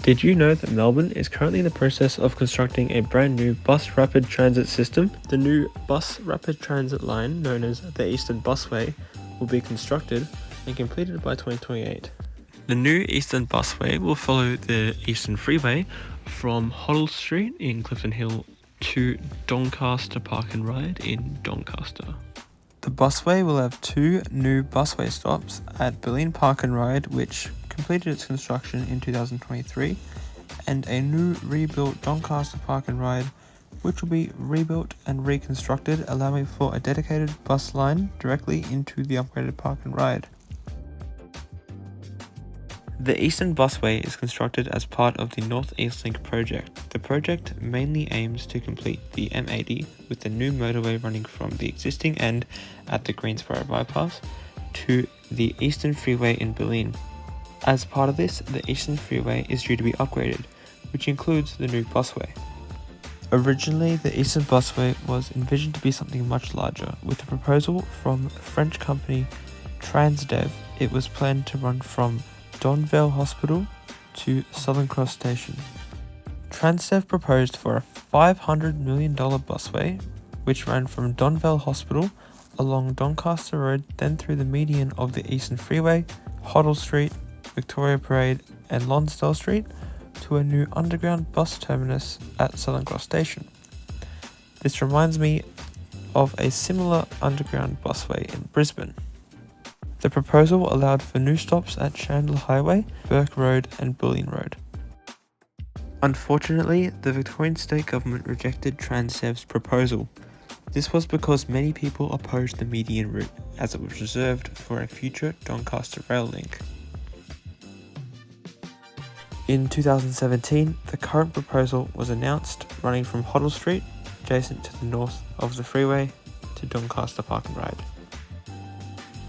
Did you know that Melbourne is currently in the process of constructing a brand new bus rapid transit system? The new bus rapid transit line, known as the Eastern Busway, will be constructed and completed by 2028. The new Eastern Busway will follow the Eastern Freeway from Hoddle Street in Clifton Hill to Doncaster Park and Ride in Doncaster. The busway will have two new busway stops at Berlin Park and Ride, which completed its construction in 2023, and a new rebuilt Doncaster Park and Ride, which will be rebuilt and reconstructed, allowing for a dedicated bus line directly into the upgraded Park and Ride. The Eastern Busway is constructed as part of the North East Link project. The project mainly aims to complete the M80 with the new motorway running from the existing end at the Greensboro bypass to the Eastern Freeway in Berlin. As part of this, the Eastern Freeway is due to be upgraded, which includes the new busway. Originally, the Eastern Busway was envisioned to be something much larger. With a proposal from French company Transdev, it was planned to run from Donvale Hospital to Southern Cross Station. Transdev proposed for a $500 million busway, which ran from Donvale Hospital along Doncaster Road, then through the median of the Eastern Freeway, Hoddle Street, Victoria Parade and Lonsdale Street to a new underground bus terminus at Southern Cross Station. This reminds me of a similar underground busway in Brisbane. The proposal allowed for new stops at Chandler Highway, Burke Road and Bullion Road. Unfortunately, the Victorian State Government rejected Transdev's proposal. This was because many people opposed the median route, as it was reserved for a future Doncaster rail link. In 2017, the current proposal was announced, running from Hoddle Street, adjacent to the north of the freeway, to Doncaster Park and Ride.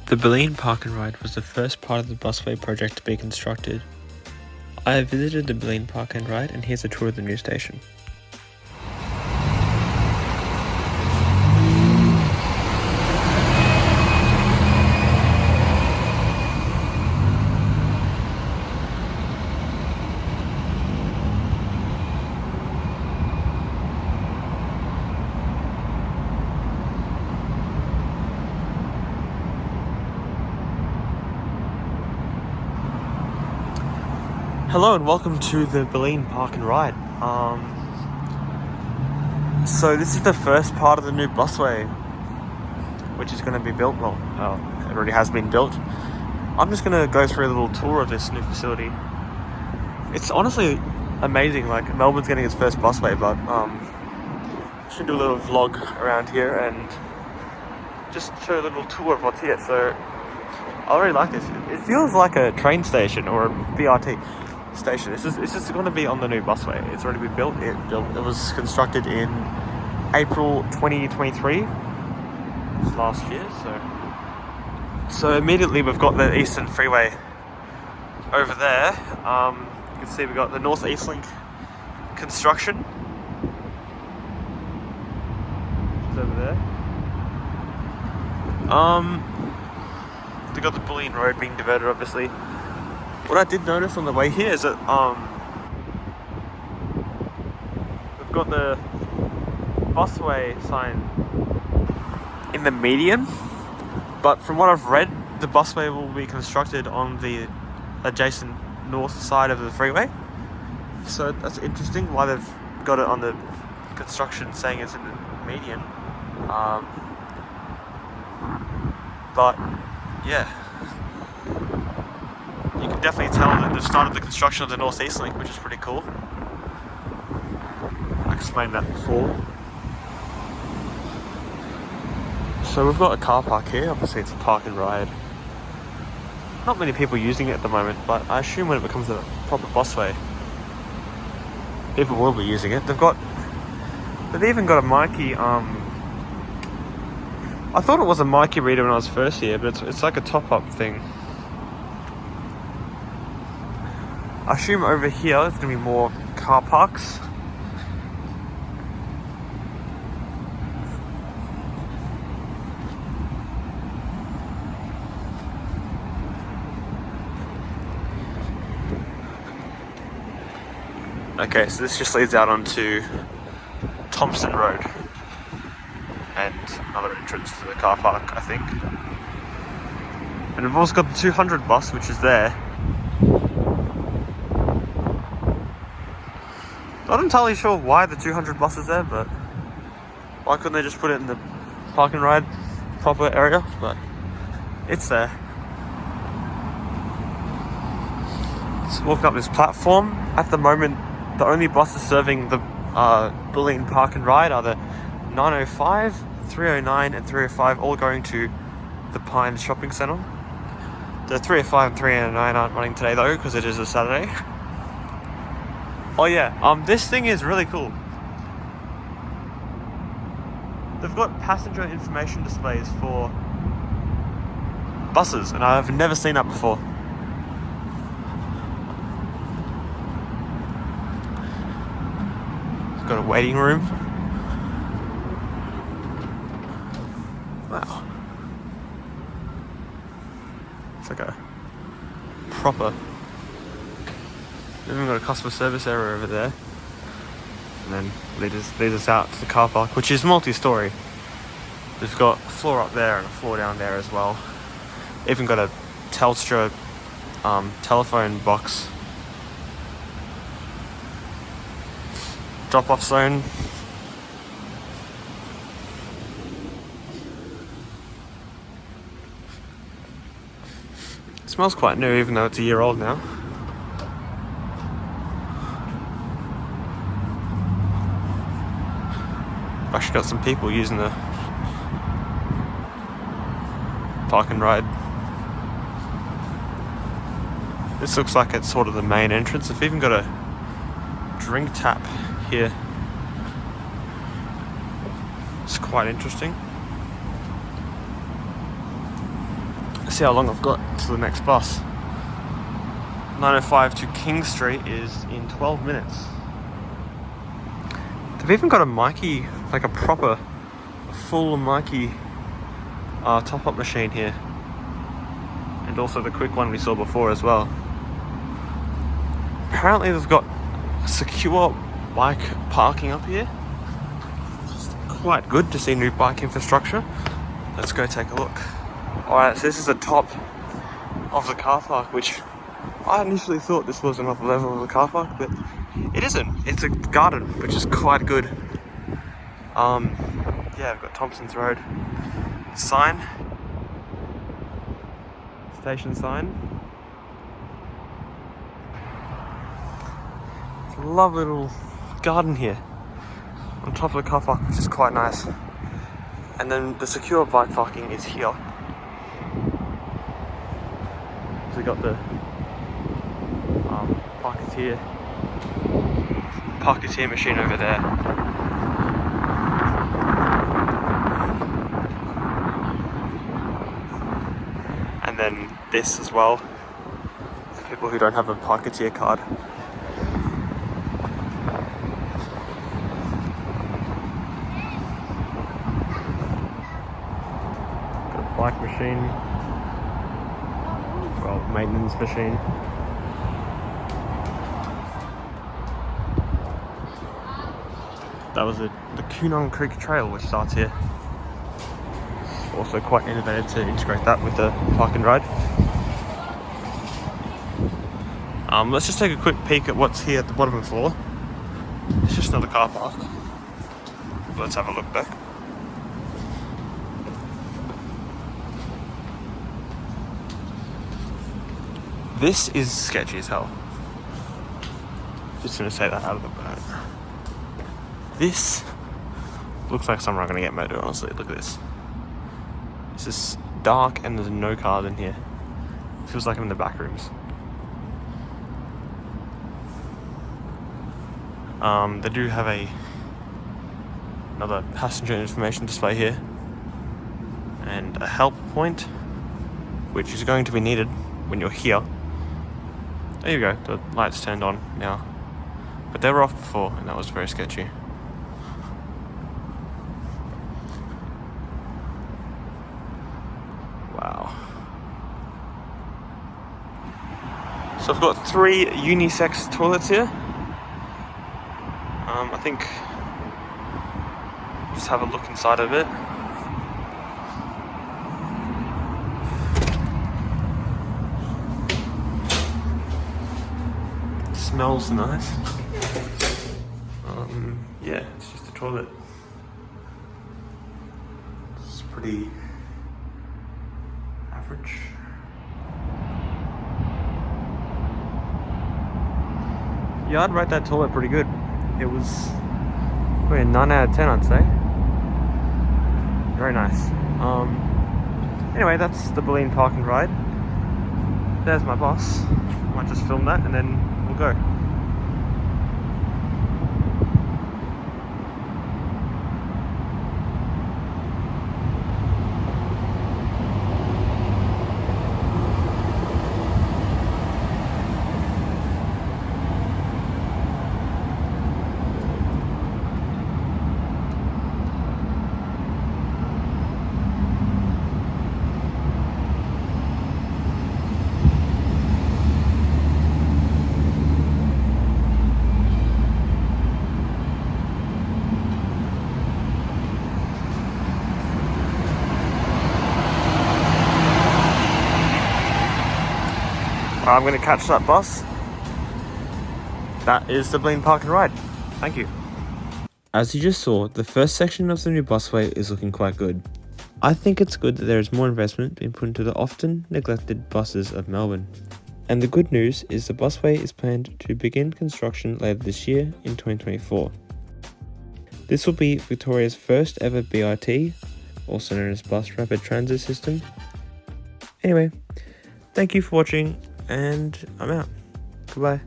The Berlin Park and Ride was the first part of the busway project to be constructed. I have visited the Berlin Park and Ride, and here's a tour of the new station. Hello and welcome to the Berlin Park and Ride. So this is the first part of the new busway, which is going to be built. Well, it already has been built. I'm just going to go through a little tour of this new facility. It's honestly amazing. Like, Melbourne's getting its first busway, but I should do a little vlog around here and just show a little tour of what's here. So I really like this. It feels like a train station or a BRT station. It's just going to be on the new busway. It's already been built. It was constructed in April 2023, last year. So immediately we've got the Eastern Freeway over there. You can see we've got the North East Link construction. It's over there. We've got the Bullion Road being diverted, obviously. What I did notice on the way here is that we've got the busway sign in the median, but from what I've read, the busway will be constructed on the adjacent north side of the freeway. So that's interesting why they've got it on the construction saying it's in the median. But yeah, you can definitely tell that they've started the construction of the North East Link, which is pretty cool. I explained that before. So we've got a car park here. Obviously it's a park and ride. Not many people using it at the moment, but I assume when it becomes a proper busway, people will be using it. They've even got a Mikey, I thought it was a Mikey reader when I was first here, but it's like a top-up thing. I assume over here there's going to be more car parks. Okay, so this just leads out onto Thompson Road and another entrance to the car park, I think. And we've also got the 200 bus, which is there. Not entirely sure why the 200 bus is there, but why couldn't they just put it in the park and ride proper area? But it's there. Let's walk up this platform. At the moment, the only buses serving the Bulleen Park and Ride are the 905, 309 and 305, all going to the Pines Shopping Centre. The 305 and 309 aren't running today though, because it is a Saturday. Oh yeah, this thing is really cool. They've got passenger information displays for buses, and I've never seen that before. It's got a waiting room. Wow. It's like a proper... We've even got a customer service area over there. And then leads us out to the car park, which is multi-storey. We've got a floor up there and a floor down there as well. Even got a Telstra telephone box. Drop-off zone. It smells quite new, even though it's a year old now. Actually got some people using the park and ride. This looks like it's sort of the main entrance. They've even got a drink tap here. It's quite interesting. Let's see how long I've got to the next bus. 905 to King Street is in 12 minutes. They've even got a Mikey, like a proper, full Mikey top-up machine here. And also the quick one we saw before as well. Apparently they've got secure bike parking up here. It's quite good to see new bike infrastructure. Let's go take a look. Alright, so this is the top of the car park, which I initially thought this was another level of the car park, but it isn't. It's a garden, which is quite good. Yeah, I've got Thompson's Road sign, station sign. It's a lovely little garden here on top of the car park, which is quite nice. And then the secure bike parking is here. So we got the Parketeer machine over there. And then this as well, for people who don't have a Parketeer card. Got a bike machine, well, maintenance machine. That was the Coonong Creek Trail, which starts here. Also quite innovative to integrate that with the park and ride. Let's just take a quick peek at what's here at the bottom of the floor. It's just another car park. Let's have a look back. This is sketchy as hell. Just gonna say that out of the back. This looks like somewhere I'm gonna get murdered, honestly. Look at this. This is dark and there's no cars in here. Feels like I'm in the back rooms. They do have another passenger information display here and a help point, which is going to be needed when you're here. There you go, the lights turned on now, but they were off before and that was very sketchy. Wow. So I've got 3 unisex toilets here. I think just have a look inside of it. Smells nice. Yeah, it's just a toilet. It's pretty average. Yeah, I'd rate that toilet pretty good. It was probably a 9 out of 10, I'd say. Very nice. Anyway, that's the Bulleen Park and Ride. There's my boss. Might just film that and then we'll go. I'm going to catch that bus. That is the Bulleen Park and Ride. Thank you. As you just saw, the first section of the new busway is looking quite good. I think it's good that there is more investment being put into the often neglected buses of Melbourne. And the good news is the busway is planned to begin construction later this year in 2024. This will be Victoria's first ever BRT, also known as Bus Rapid Transit System. Anyway, thank you for watching, and I'm out. Goodbye.